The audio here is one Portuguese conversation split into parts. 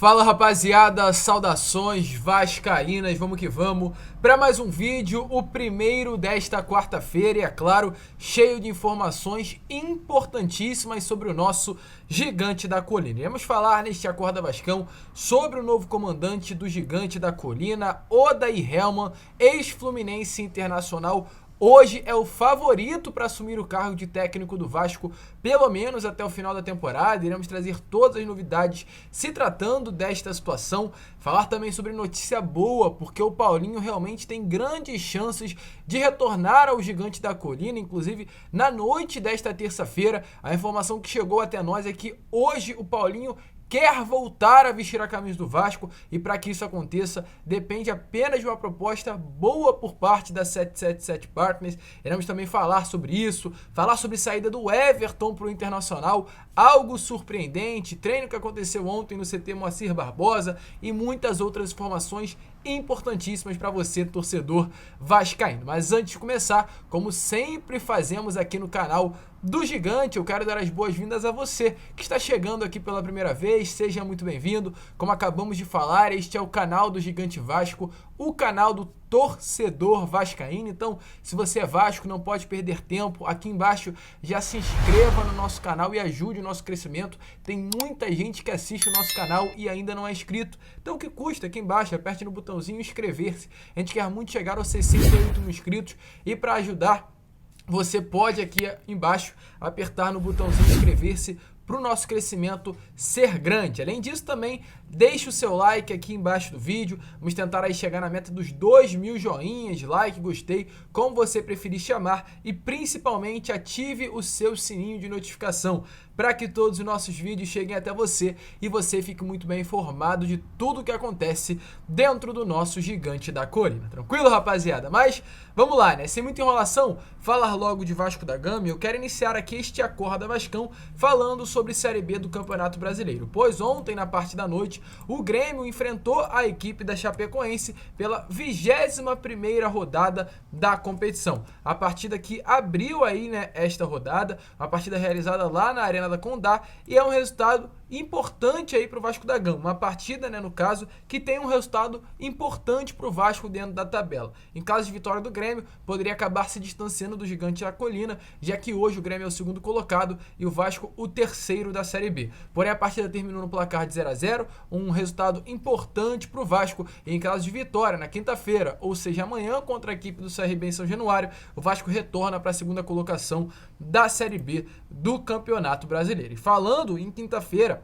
Fala rapaziada, saudações vascaínas, vamos que vamos para mais um vídeo, o primeiro desta quarta-feira e é claro, cheio de informações importantíssimas sobre o nosso Gigante da Colina. Iremos falar neste Acorda Vascão sobre o novo comandante do Gigante da Colina, Odair Hellmann, ex-Fluminense Internacional. Hoje é o favorito para assumir o cargo de técnico do Vasco, pelo menos até o final da temporada. Iremos trazer todas as novidades se tratando desta situação. Falar também sobre notícia boa, porque o Paulinho realmente tem grandes chances de retornar ao Gigante da Colina. Inclusive, na noite desta terça-feira, a informação que chegou até nós é que hoje o Paulinho quer voltar a vestir a camisa do Vasco e para que isso aconteça depende apenas de uma proposta boa por parte da 777 Partners. Iremos também falar sobre isso, falar sobre saída do Everton para o Internacional, algo surpreendente, treino que aconteceu ontem no CT Moacir Barbosa e muitas outras informações importantíssimas para você, torcedor vascaíno. Mas antes de começar, como sempre fazemos aqui no canal do Gigante, eu quero dar as boas-vindas a você que está chegando aqui pela primeira vez. Seja muito bem-vindo. Como acabamos de falar, este é o canal do Gigante Vasco, o canal do torcedor vascaíno. Então, se você é Vasco, não pode perder tempo. Aqui embaixo já se inscreva no nosso canal e ajude o nosso crescimento. Tem muita gente que assiste o nosso canal e ainda não é inscrito. Então, o que custa? Aqui embaixo, aperte no botãozinho inscrever-se. A gente quer muito chegar aos 68 mil inscritos e para ajudar, você pode aqui embaixo apertar no botãozinho inscrever-se para o nosso crescimento ser grande. Além disso, também deixe o seu like aqui embaixo do vídeo. Vamos tentar aí chegar na meta dos 2.000 joinhas, like, gostei, como você preferir chamar. E principalmente ative o seu sininho de notificação para que todos os nossos vídeos cheguem até você e você fique muito bem informado de tudo o que acontece dentro do nosso Gigante da Colina. Tranquilo, rapaziada? Mas vamos lá, né? Sem muita enrolação, falar logo de Vasco da Gama. Eu quero iniciar aqui este Acorda Vascão falando sobre Série B do Campeonato Brasileiro, pois ontem, na parte da noite, o Grêmio enfrentou a equipe da Chapecoense pela 21ª rodada da competição. A partida que abriu aí, né, esta rodada, uma partida realizada lá na Arena da Condá, e é um resultado importante aí para o Vasco da Gama, uma partida, né, no caso, que tem um resultado importante para o Vasco dentro da tabela. Em caso de vitória do Grêmio, poderia acabar se distanciando do Gigante da Colina, já que hoje o Grêmio é o segundo colocado e o Vasco o terceiro da Série B. Porém, a partida terminou no placar de 0-0, um resultado importante para o Vasco. E em caso de vitória, na quinta-feira, ou seja, amanhã, contra a equipe do CRB em São Januário, o Vasco retorna para a segunda colocação da Série B do Campeonato Brasileiro. E falando em quinta-feira,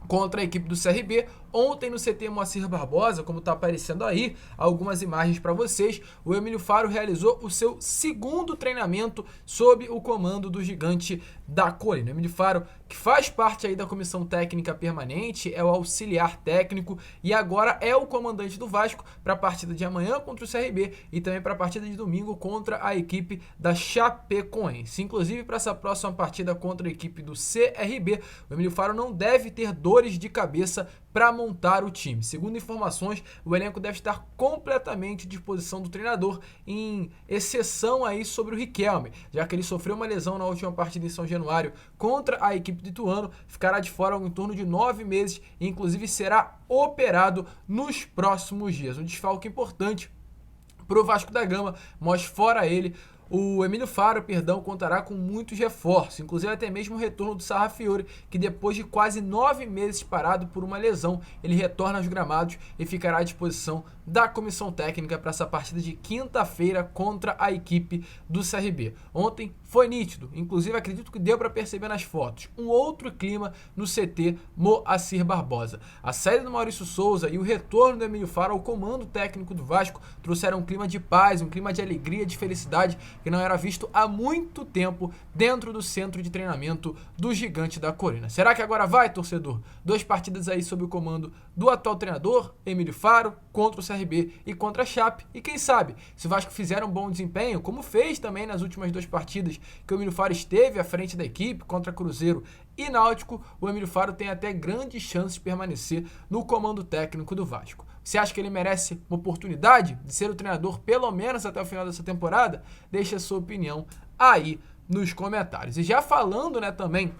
contra a equipe do CRB, ontem no CT Moacir Barbosa, como está aparecendo aí, algumas imagens para vocês, o Emílio Faro realizou o seu segundo treinamento sob o comando do Gigante da Colina. O Emílio Faro, que faz parte aí da comissão técnica permanente, é o auxiliar técnico e agora é o comandante do Vasco para a partida de amanhã contra o CRB e também para a partida de domingo contra a equipe da Chapecoense. Inclusive, para essa próxima partida contra a equipe do CRB, o Emílio Faro não deve ter dores de cabeça para montar o time. Segundo informações, o elenco deve estar completamente à disposição do treinador, em exceção aí sobre o Riquelme, já que ele sofreu uma lesão na última partida em São Januário contra a equipe de Ituano, ficará de fora em torno de 9 meses e inclusive será operado nos próximos dias. Um desfalque importante para o Vasco da Gama, mas fora ele, o Emílio Faro, contará com muitos reforços, inclusive até mesmo o retorno do Sarrafiore, que depois de quase 9 meses parado por uma lesão, ele retorna aos gramados e ficará à disposição da comissão técnica para essa partida de quinta-feira contra a equipe do CRB. Ontem foi nítido, inclusive acredito que deu para perceber nas fotos, um outro clima no CT Moacir Barbosa. A saída do Maurício Souza e o retorno do Emílio Faro ao comando técnico do Vasco trouxeram um clima de paz, um clima de alegria, de felicidade, que não era visto há muito tempo dentro do centro de treinamento do Gigante da Colina. Será que agora vai, torcedor? 2 partidas aí sob o comando do atual treinador, Emílio Faro, contra o CRB e contra a Chape. E quem sabe, se o Vasco fizer um bom desempenho, como fez também nas últimas 2 partidas que o Emílio Faro esteve à frente da equipe, contra Cruzeiro e Náutico, o Emílio Faro tem até grandes chances de permanecer no comando técnico do Vasco. Você acha que ele merece uma oportunidade de ser o treinador pelo menos até o final dessa temporada? Deixe a sua opinião aí nos comentários. E já falando, né, também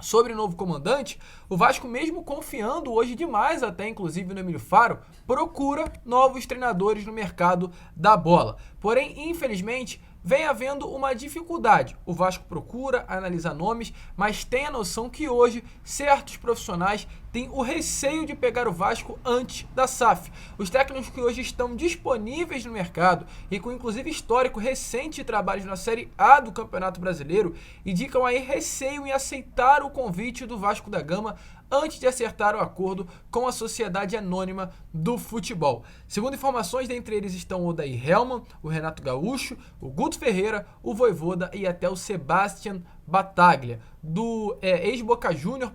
Sobre o novo comandante, o Vasco, mesmo confiando hoje demais até inclusive no Emílio Faro, procura novos treinadores no mercado da bola. Porém, infelizmente, vem havendo uma dificuldade. O Vasco procura analisar nomes, mas tem a noção que hoje certos profissionais têm o receio de pegar o Vasco antes da SAF. Os técnicos que hoje estão disponíveis no mercado e com inclusive histórico recente de trabalhos na Série A do Campeonato Brasileiro indicam aí receio em aceitar o convite do Vasco da Gama antes de acertar o acordo com a Sociedade Anônima do Futebol. Segundo informações, dentre eles estão o Odair Hellmann, o Renato Gaúcho, o Guto Ferreira, o Vojvoda e até o Sebastian Battaglia, do ex-Boca Júnior,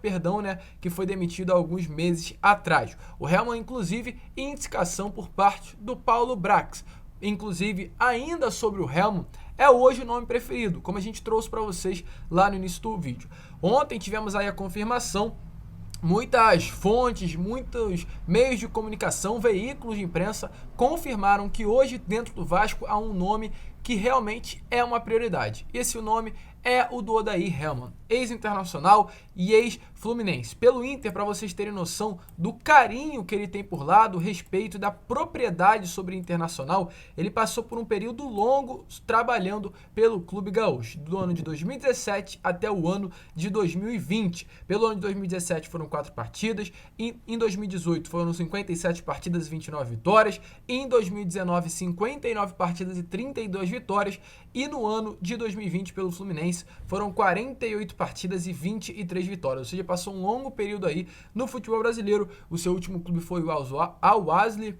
que foi demitido há alguns meses atrás. O Hellmann, inclusive, em indicação por parte do Paulo Brax. Inclusive, ainda sobre o Hellmann, é hoje o nome preferido, como a gente trouxe para vocês lá no início do vídeo. Ontem tivemos aí a confirmação. Muitas fontes, muitos meios de comunicação, veículos de imprensa confirmaram que hoje dentro do Vasco há um nome que realmente é uma prioridade. Esse nome é o do Odair Hellmann, ex-internacional e ex-fluminense. Pelo Inter, para vocês terem noção do carinho que ele tem por lá, do respeito e da propriedade sobre o Internacional, ele passou por um período longo trabalhando pelo Clube Gaúcho, do ano de 2017 até o ano de 2020. Pelo ano de 2017 foram 4 partidas, em 2018 foram 57 partidas e 29 vitórias, em 2019 59 partidas e 32 vitórias, e no ano de 2020 pelo Fluminense foram 48 partidas e 23 vitórias, ou seja, passou um longo período aí no futebol brasileiro. O seu último clube foi o Al-Ahly,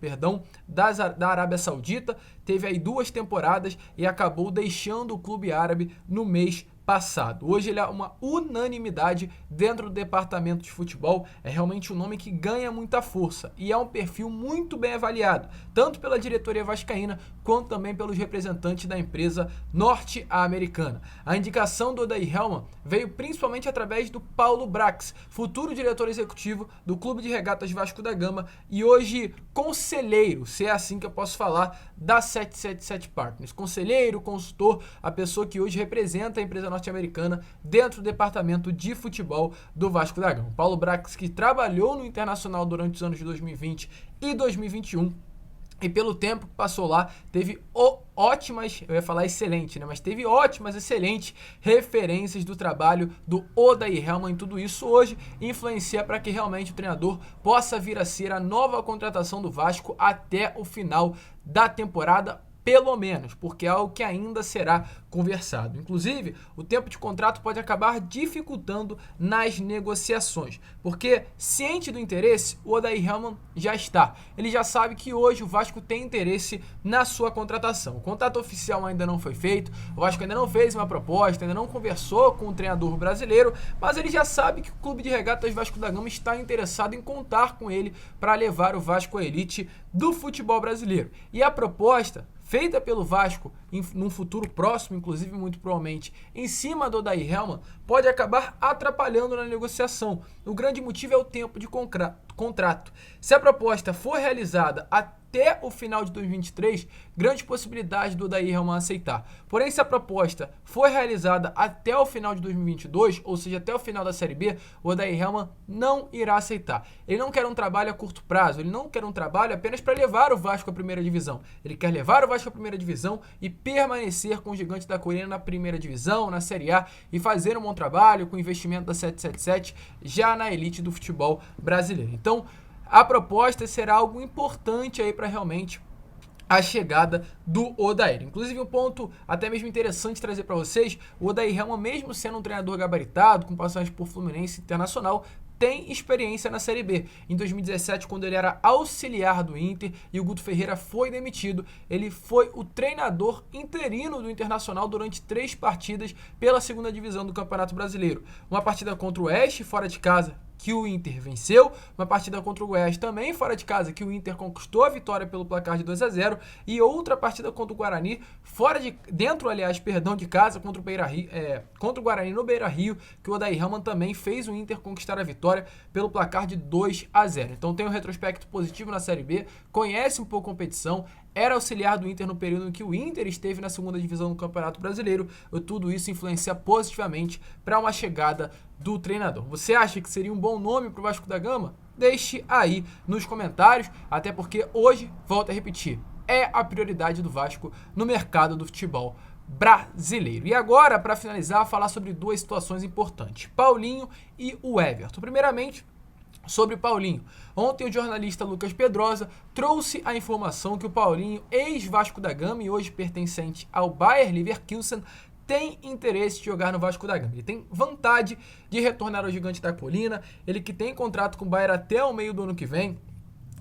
da Arábia Saudita, teve aí 2 temporadas e acabou deixando o clube árabe no mês passado. Hoje ele é uma unanimidade dentro do departamento de futebol, é realmente um nome que ganha muita força e é um perfil muito bem avaliado, tanto pela diretoria vascaína quanto também pelos representantes da empresa norte-americana. A indicação do Odair Hellmann veio principalmente através do Paulo Brax, futuro diretor executivo do Clube de Regatas Vasco da Gama e hoje conselheiro, se é assim que eu posso falar, da 777 Partners. Conselheiro, consultor, a pessoa que hoje representa a empresa norte-americana dentro do departamento de futebol do Vasco da Gama. Paulo Brax, que trabalhou no Internacional durante os anos de 2020 e 2021, e pelo tempo que passou lá, teve ótimas, eu ia falar excelente, mas teve ótimas, excelentes referências do trabalho do Odair Hellmann, e tudo isso hoje influencia para que realmente o treinador possa vir a ser a nova contratação do Vasco até o final da temporada, pelo menos, porque é algo que ainda será conversado. Inclusive, o tempo de contrato pode acabar dificultando nas negociações, porque ciente do interesse, o Odair Hellmann já está. Ele já sabe que hoje o Vasco tem interesse na sua contratação. O contrato oficial ainda não foi feito, o Vasco ainda não fez uma proposta, ainda não conversou com o treinador brasileiro, mas ele já sabe que o Clube de Regatas Vasco da Gama está interessado em contar com ele para levar o Vasco à elite do futebol brasileiro. E a proposta feita pelo Vasco num futuro próximo, inclusive muito provavelmente, em cima do Odair Hellmann, pode acabar atrapalhando na negociação. O grande motivo é o tempo de contrato. Se a proposta for realizada até o final de 2023, grande possibilidade do Odair Hellmann aceitar. Porém, se a proposta for realizada até o final de 2022, ou seja, até o final da Série B, o Odair Hellmann não irá aceitar. Ele não quer um trabalho a curto prazo, ele não quer um trabalho apenas para levar o Vasco à primeira divisão. Ele quer levar o Vasco à primeira divisão e permanecer com o Gigante da Colina na primeira divisão, na Série A, e fazer um bom trabalho com o investimento da 777 já na elite do futebol brasileiro. Então, a proposta será algo importante aí para realmente a chegada do Odair. Inclusive, um ponto até mesmo interessante trazer para vocês, o Odair Hellmann, mesmo sendo um treinador gabaritado, com passagem por Fluminense Internacional, tem experiência na Série B. Em 2017, quando ele era auxiliar do Inter e o Guto Ferreira foi demitido, ele foi o treinador interino do Internacional durante 3 partidas pela segunda divisão do Campeonato Brasileiro. Uma partida contra o Oeste, fora de casa, que o Inter venceu, uma partida contra o Goiás também fora de casa, que o Inter conquistou a vitória pelo placar de 2-0, e outra partida contra o Guarani, de casa, contra o Guarani no Beira-Rio, que o Odair Hellmann também fez o Inter conquistar a vitória pelo placar de 2-0. Então tem um retrospecto positivo na Série B, conhece um pouco a competição, era auxiliar do Inter no período em que o Inter esteve na segunda divisão do Campeonato Brasileiro. Tudo isso influencia positivamente para uma chegada do treinador. Você acha que seria um bom nome para o Vasco da Gama? Deixe aí nos comentários, até porque hoje, volto a repetir, é a prioridade do Vasco no mercado do futebol brasileiro. E agora, para finalizar, falar sobre duas situações importantes: Paulinho e o Everton. Primeiramente, sobre Paulinho. Ontem o jornalista Lucas Pedrosa trouxe a informação que o Paulinho, ex-Vasco da Gama e hoje pertencente ao Bayer Leverkusen, tem interesse de jogar no Vasco da Gama. Ele tem vontade de retornar ao Gigante da Colina, ele que tem contrato com o Bayer até o meio do ano que vem,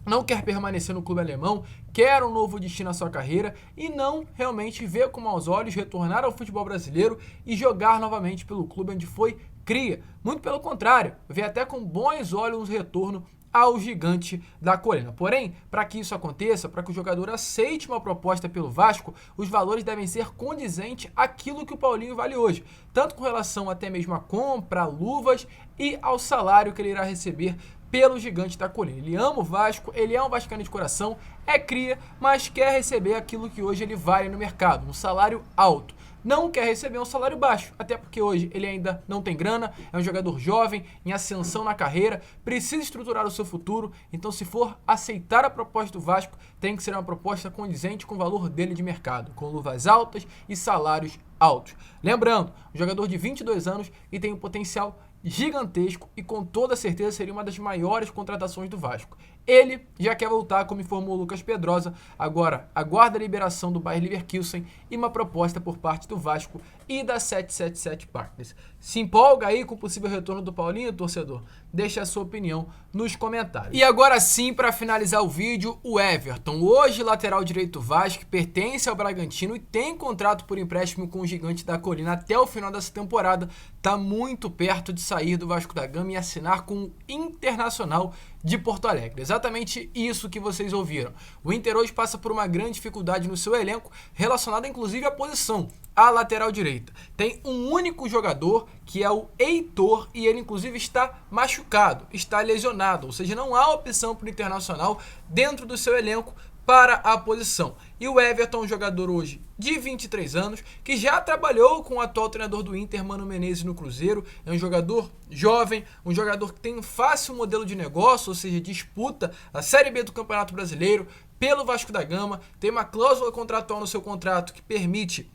não quer permanecer no clube alemão, quer um novo destino à sua carreira e não realmente vê com maus olhos retornar ao futebol brasileiro e jogar novamente pelo clube onde foi cria. Muito pelo contrário, vê até com bons olhos um retorno ao Gigante da Colina. Porém, para que isso aconteça, para que o jogador aceite uma proposta pelo Vasco, os valores devem ser condizentes àquilo que o Paulinho vale hoje, tanto com relação até mesmo à compra, luvas e ao salário que ele irá receber pelo Gigante da Colina. Ele ama o Vasco, ele é um vascaíno de coração, é cria, mas quer receber aquilo que hoje ele vale no mercado, um salário alto. Não quer receber um salário baixo, até porque hoje ele ainda não tem grana, é um jogador jovem, em ascensão na carreira, precisa estruturar o seu futuro, então se for aceitar a proposta do Vasco, tem que ser uma proposta condizente com o valor dele de mercado, com luvas altas e salários altos. Lembrando, um jogador de 22 anos e tem um potencial gigantesco e com toda certeza seria uma das maiores contratações do Vasco. Ele já quer voltar, como informou o Lucas Pedrosa, agora aguarda a liberação do Bayer Leverkusen e uma proposta por parte do Vasco e da 777 Partners. Se empolga aí com o possível retorno do Paulinho, torcedor? Deixa a sua opinião nos comentários. E agora sim, para finalizar o vídeo, o Everton, hoje lateral direito do Vasco, pertence ao Bragantino e tem contrato por empréstimo com o Gigante da Colina até o final dessa temporada. Está muito perto de sair do Vasco da Gama e assinar com o Internacional de Porto Alegre. Exatamente isso que vocês ouviram. O Inter hoje passa por uma grande dificuldade no seu elenco, relacionada inclusive à posição, a lateral direita. Tem um único jogador, que é o Heitor, e ele inclusive está machucado, está lesionado, ou seja, não há opção para o Internacional dentro do seu elenco para a posição. E o Everton, um jogador hoje de 23 anos, que já trabalhou com o atual treinador do Inter, Mano Menezes, no Cruzeiro. É um jogador jovem, um jogador que tem um fácil modelo de negócio, ou seja, disputa a Série B do Campeonato Brasileiro pelo Vasco da Gama, tem uma cláusula contratual no seu contrato que permite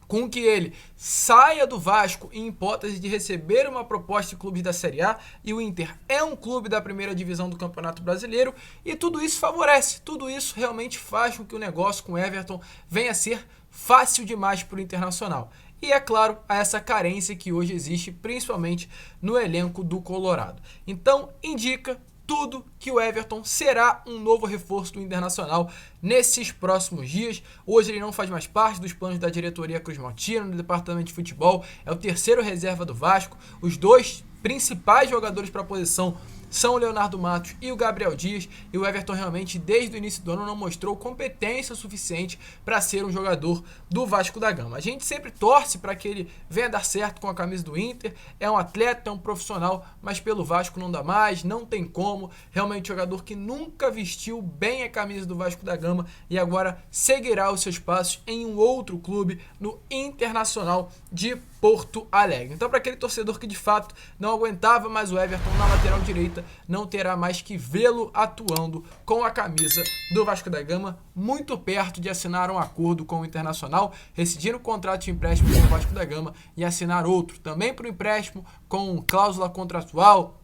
com que ele saia do Vasco em hipótese de receber uma proposta de clubes da Série A, e o Inter é um clube da primeira divisão do Campeonato Brasileiro, e tudo isso favorece, tudo isso realmente faz com que o negócio com o Everton venha a ser fácil demais para o Internacional. E é claro, a essa carência que hoje existe, principalmente no elenco do Colorado. Então, indica tudo que o Everton será um novo reforço do Internacional nesses próximos dias. Hoje ele não faz mais parte dos planos da diretoria Cruz Maltina, no departamento de futebol, é o terceiro reserva do Vasco. Os dois principais jogadores para a posição são o Leonardo Matos e o Gabriel Dias, e o Everton realmente desde o início do ano não mostrou competência suficiente para ser um jogador do Vasco da Gama. A gente sempre torce para que ele venha dar certo com a camisa do Inter, é um atleta, é um profissional, mas pelo Vasco não dá mais, não tem como, realmente jogador que nunca vestiu bem a camisa do Vasco da Gama e agora seguirá os seus passos em um outro clube, no Internacional de Porto Alegre. Então, para aquele torcedor que de fato não aguentava mais o Everton na lateral direita, não terá mais que vê-lo atuando com a camisa do Vasco da Gama, muito perto de assinar um acordo com o Internacional, rescindir o contrato de empréstimo com o Vasco da Gama e assinar outro, também para o empréstimo, com cláusula contratual,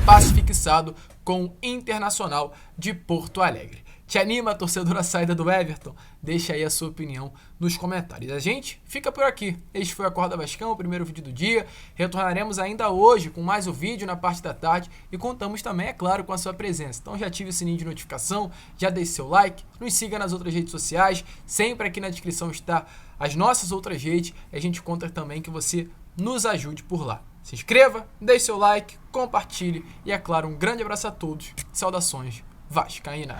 passe fixado com o Internacional de Porto Alegre. Te anima, torcedor, a saída do Everton? Deixa aí a sua opinião nos comentários. A gente fica por aqui. Este foi o Acorda Vascão, o primeiro vídeo do dia. Retornaremos ainda hoje com mais um vídeo na parte da tarde e contamos também, é claro, com a sua presença. Então já ative o sininho de notificação, já deixe seu like, nos siga nas outras redes sociais. Sempre aqui na descrição está as nossas outras redes. A gente conta também que você nos ajude por lá. Se inscreva, deixe seu like, compartilhe e, é claro, um grande abraço a todos. Saudações vascaínas.